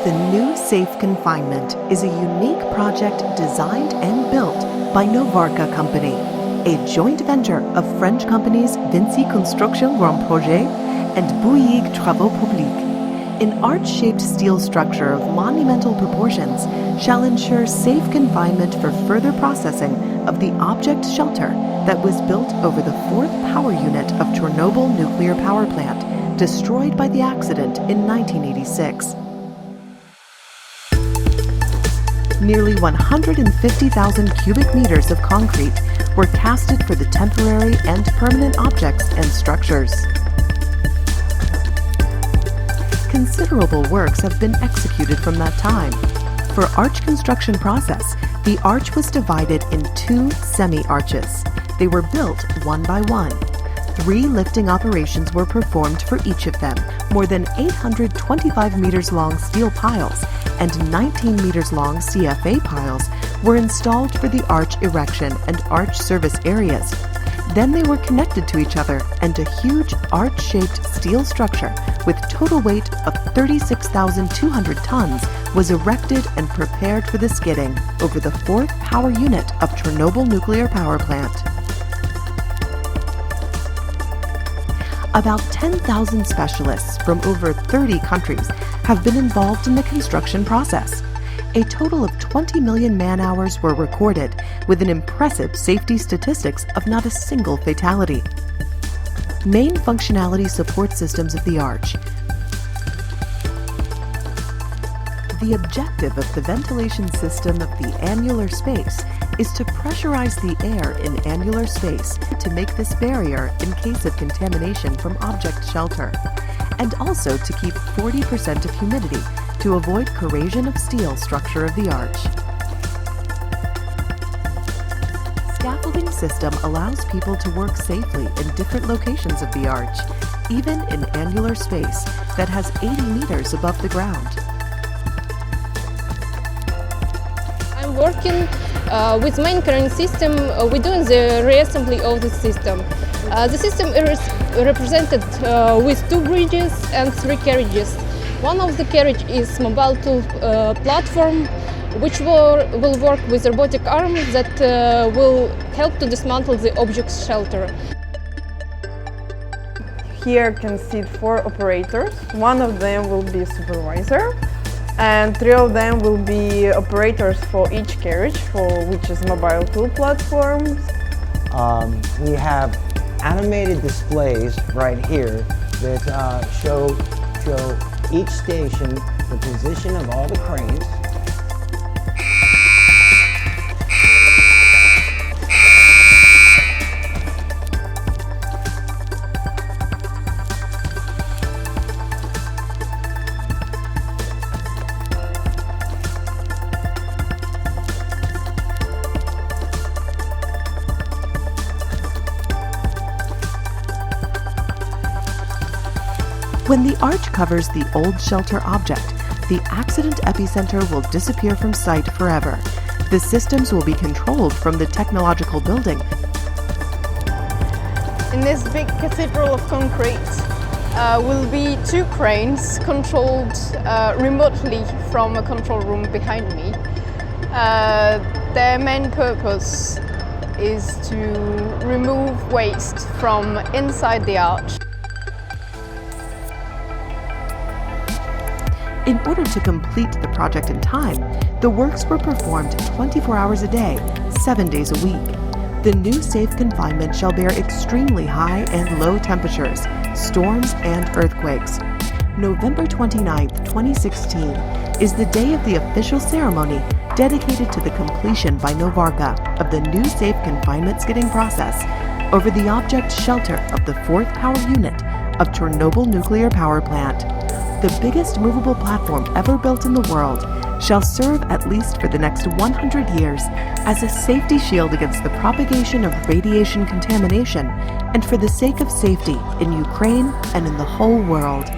The new Safe Confinement is a unique project designed and built by Novarka Company, a joint venture of French companies Reconstruction Grand Projet and Bouygues Travaux Publics. An arch-shaped steel structure of monumental proportions shall ensure safe confinement for further processing of the object shelter that was built over the fourth power unit of Chernobyl nuclear power plant, destroyed by the accident in 1986. Nearly 150,000 cubic meters of concrete were casted for the temporary and permanent objects and structures. Considerable works have been executed from that time. For arch construction process, the arch was divided in two semi-arches. They were built one by one. 3 lifting operations were performed for each of them. More than 825 meters long steel piles and 19 meters long CFA piles were installed for the arch erection and arch service areas. Then they were connected to each other, and a huge arch-shaped steel structure with total weight of 36,200 tons was erected and prepared for the skidding over the fourth power unit of Chernobyl nuclear power plant. About 10,000 specialists from over 30 countries have been involved in the construction process. A total of 20 million man-hours were recorded, with an impressive safety statistics of not a single fatality. Main functionality support systems of the arch. The objective of the ventilation system of the annular space is to pressurize the air in annular space to make this barrier in case of contamination from object shelter, and also to keep 40% of humidity to avoid corrosion of steel structure of the arch. Scaffolding system allows people to work safely in different locations of the arch, even in annular space that has 80 meters above the ground. I'm working with main crane system. We're doing the reassembly of the system. The system is represented with 2 bridges and 3 carriages. One of the carriage is mobile tool platform, which will work with robotic arm that will help to dismantle the object shelter. Here you can see 4 operators. One of them will be supervisor, and 3 of them will be operators for each carriage, for which is mobile tool platforms. We have animated displays right here that show each station the position of all the cranes. When the arch covers the old shelter object, the accident epicenter will disappear from sight forever. The systems will be controlled from the technological building. In this big cathedral of concrete will be 2 cranes controlled remotely from a control room behind me. Their main purpose is to remove waste from inside the arch. In order to complete the project in time, the works were performed 24 hours a day, 7 days a week. The new safe confinement shall bear extremely high and low temperatures, storms, and earthquakes. November 29, 2016 is the day of the official ceremony dedicated to the completion by Novarka of the new safe confinement skidding process over the object shelter of the fourth power unit of Chernobyl nuclear power plant. The biggest movable platform ever built in the world shall serve at least for the next 100 years as a safety shield against the propagation of radiation contamination and for the sake of safety in Ukraine and in the whole world.